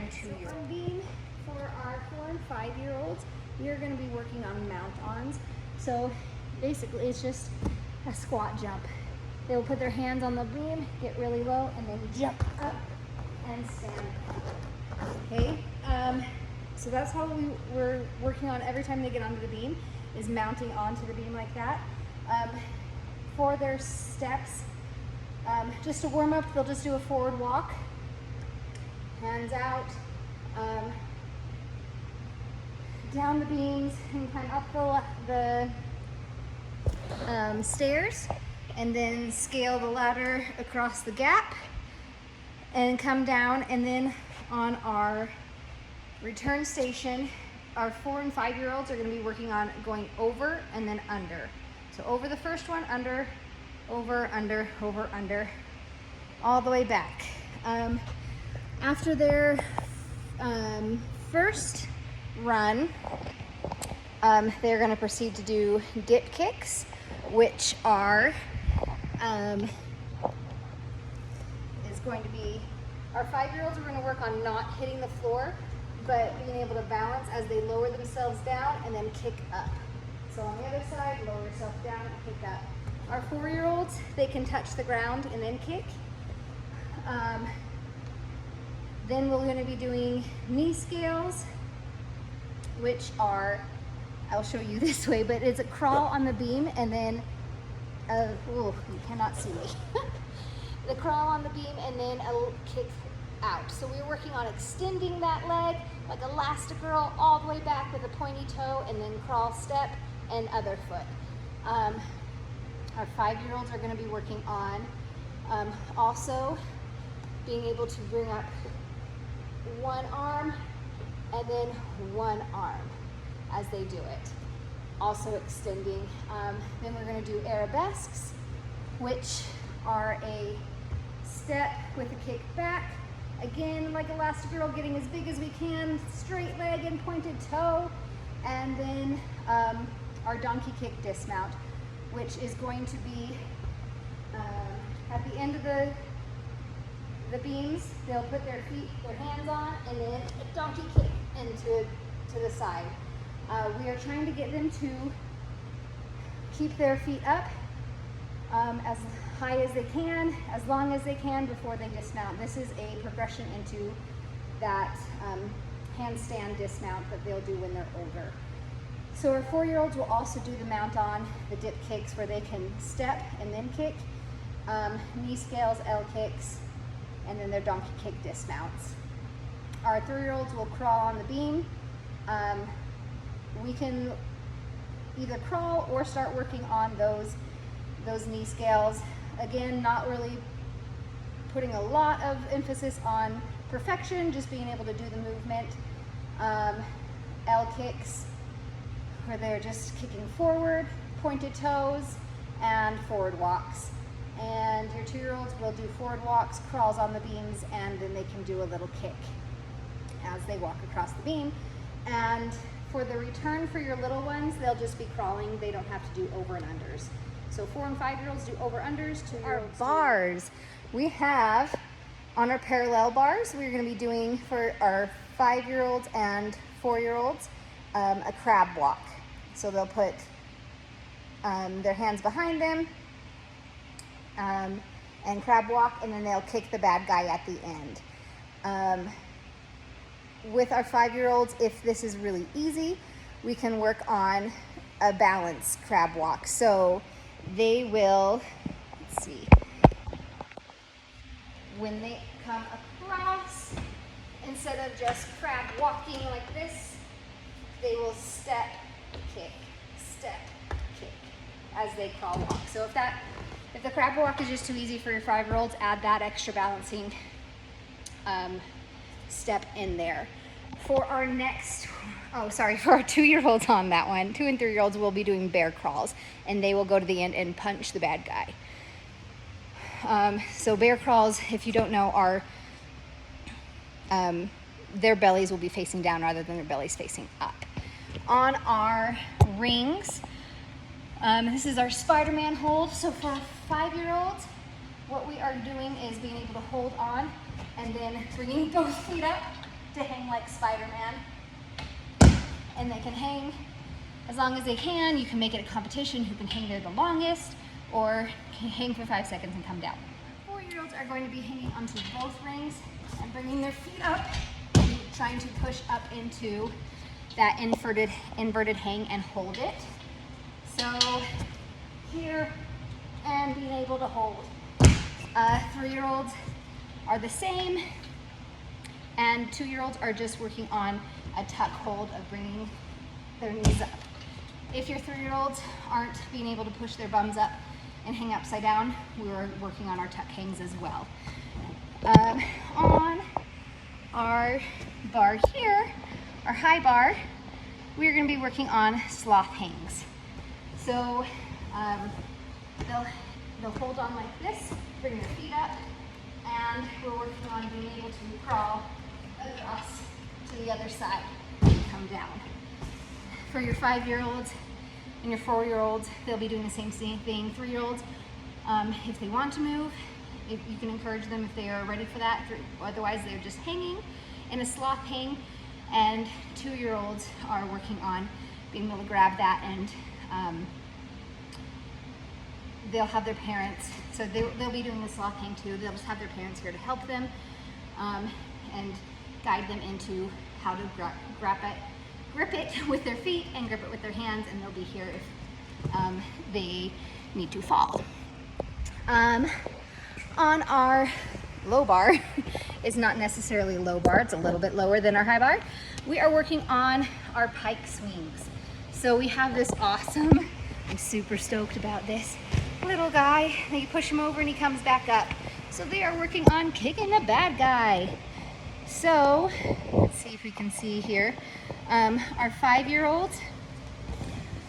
and 2-year-old. Beam for our 4 and 5-year-olds, we are going to be working on mount-ons. So basically it's just a squat jump. They'll put their hands on the beam, get really low, and then jump up and stand up. Okay, so that's how we're working on every time they get onto the beam, is mounting onto the beam like that. For their steps, just to warm up, they'll just do a forward walk, hands out, down the beams, and climb up the stairs, and then scale the ladder across the gap, and come down. And then on our return station, our 4 and 5-year-olds are going to be working on going over and then under. So over the first one, under, over, under, over, under, all the way back. After their first run, they're going to proceed to do dip kicks, which are is going to be, our 5-year-olds are going to work on not hitting the floor, but being able to balance as they lower themselves down and then kick up. So on the other side, lower yourself down and kick up. Our 4-year-olds, they can touch the ground and then kick. Then we're going to be doing knee scales, which are, I'll show you this way, but it's a crawl on the beam and then, you cannot see me. The crawl on the beam and then a kick out. So we're working on extending that leg like Elastigirl all the way back with a pointy toe, and then crawl, step, and other foot. Our 5-year-olds are going to be working on also being able to bring up one arm and then one arm as they do it. Also extending. Then we're going to do arabesques, which are a step with a kick back. Again, like Elastigirl, getting as big as we can, straight leg and pointed toe. And then our donkey kick dismount, which is going to be at the end of the beams. They'll put their hands on, and then a donkey kick into to the side. We are trying to get them to keep their feet up as high as they can, as long as they can before they dismount. This is a progression into that handstand dismount that they'll do when they're older. So our 4-year-olds will also do the mount on, the dip kicks, where they can step and then kick, knee scales, L kicks, and then their donkey kick dismounts. Our 3-year-olds will crawl on the beam. We can either crawl or start working on those knee scales. Again, not really putting a lot of emphasis on perfection, just being able to do the movement. L kicks, where they're just kicking forward, pointed toes, and forward walks. And your 2-year-olds will do forward walks, crawls on the beams, and then they can do a little kick as they walk across the beam. And for the return for your little ones, they'll just be crawling. They don't have to do over and unders. So 4 and 5-year-olds do over unders. 2-year-olds our bars. We have on our parallel bars, we're going to be doing for our 5-year-olds and 4-year-olds a crab walk. So they'll put their hands behind them and crab walk, and then they'll kick the bad guy at the end. With our 5-year-olds, if this is really easy, we can work on a balance crab walk. So they will, let's see, when they come across, instead of just crab walking like this, they will step, kick, as they crawl walk. So if the crab walk is just too easy for your 5-year-olds, add that extra balancing step in there. For our next, for our 2-year-olds on that one, 2 and 3-year-olds will be doing bear crawls, and they will go to the end and punch the bad guy. So bear crawls, if you don't know, are their bellies will be facing down rather than their bellies facing up. On our rings, this is our Spider-Man hold. So for 5-year-olds, what we are doing is being able to hold on and then bringing both feet up, to hang like Spider-Man. And they can hang as long as they can. You can make it a competition who can hang there the longest, or can hang for 5 seconds and come down. 4-year-olds are going to be hanging onto both rings and bringing their feet up and trying to push up into that inverted hang and hold it. So here, and being able to hold. 3-year-olds are the same, and 2-year-olds are just working on a tuck hold of bringing their knees up. If your 3-year-olds aren't being able to push their bums up and hang upside down, we're working on our tuck hangs as well. On our bar here, our high bar, we're going to be working on sloth hangs. So they'll hold on like this, bring their feet up, and we're working on being able to crawl across to the other side and come down. For your 5-year-olds and your 4-year-olds, they'll be doing the same thing. 3-year-olds, if they want to move, if you can encourage them if they are ready for that. Otherwise, they're just hanging in a sloth hang. And 2-year-olds are working on being able to grab that, and they'll have their parents, so they'll be doing the sloth hang too. They'll just have their parents here to help them and guide them into how to grip it with their feet and grip it with their hands, and they'll be here if they need to fall. On our low bar, it's not necessarily low bar, it's a little bit lower than our high bar. We are working on our pike swings. So we have this awesome, I'm super stoked about this, little guy. Then you push him over and he comes back up. So they are working on kicking the bad guy. So let's see if we can see here. Our 5-year-olds,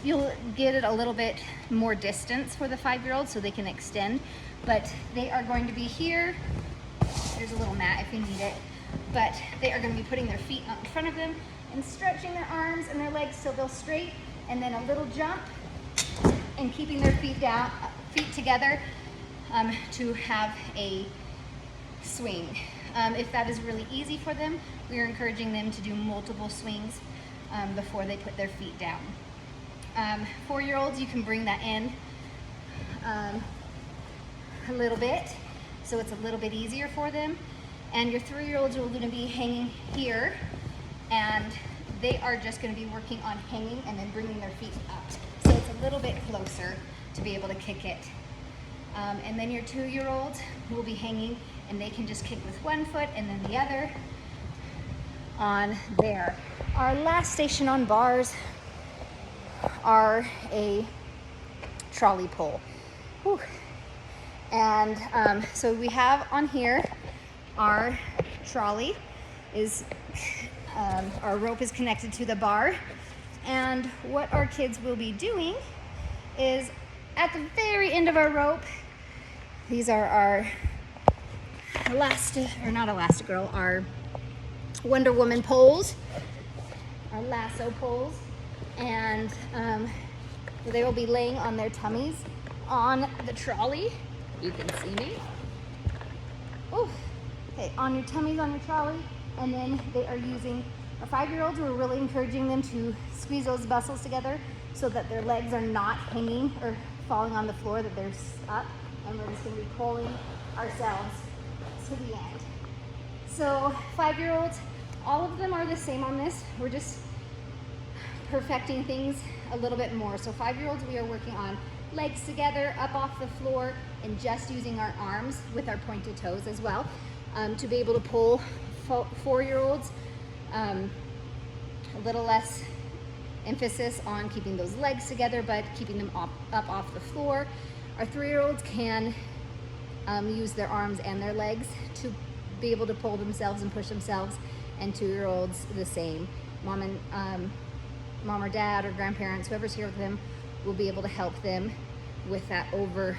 you'll get it a little bit more distance for the 5-year-olds so they can extend, but they are going to be here. There's a little mat if you need it, but they are going to be putting their feet out in front of them and stretching their arms and their legs so they'll straight, and then a little jump and keeping their feet together to have a swing. If that is really easy for them, we are encouraging them to do multiple swings before they put their feet down. 4-year-olds, you can bring that in a little bit, so it's a little bit easier for them. And your 3-year-olds are going to be hanging here, and they are just going to be working on hanging and then bringing their feet up. So it's a little bit closer to be able to kick it. And then your 2-year-olds will be hanging, and they can just kick with one foot and then the other on there. Our last station on bars are a trolley pole. Whew. And so we have on here our trolley is, our rope is connected to the bar. And what our kids will be doing is at the very end of our rope, these are our our Wonder Woman poles, our lasso poles, and they will be laying on their tummies on the trolley. You can see me. Oh, okay, on your tummies on your trolley, and then they are using, our 5-year-olds, we're really encouraging them to squeeze those muscles together so that their legs are not hanging or falling on the floor, that they're up, and we're just going to be pulling ourselves to the end. So 5-year-olds, all of them are the same on this. We're just perfecting things a little bit more. So 5-year-olds, we are working on legs together, up off the floor, and just using our arms with our pointed toes as well to be able to pull. 4-year-olds, a little less emphasis on keeping those legs together, but keeping them up off the floor. Our 3-year-olds can use their arms and their legs to be able to pull themselves and push themselves, and 2-year-olds the same. Mom or dad or grandparents, whoever's here with them, will be able to help them with that over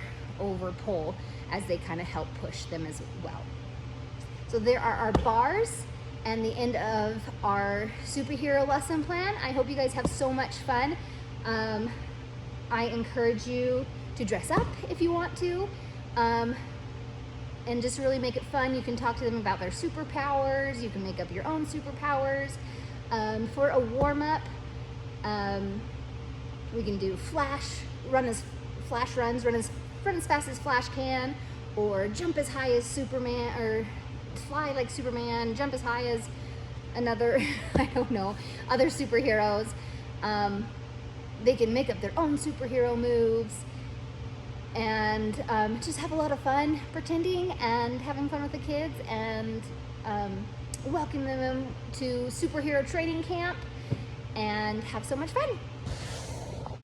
pull as they kind of help push them as well. So there are our bars and the end of our superhero lesson plan. I hope you guys have so much fun. I encourage you to dress up if you want to. and just really make it fun. You can talk to them about their superpowers. You can make up your own superpowers. For a warm-up, we can do flash runs, run as fast as Flash can, or jump as high as Superman, or fly like Superman, jump as high as another, I don't know, other superheroes. They can make up their own superhero moves, and just have a lot of fun pretending and having fun with the kids, and welcome them to superhero training camp and have so much fun.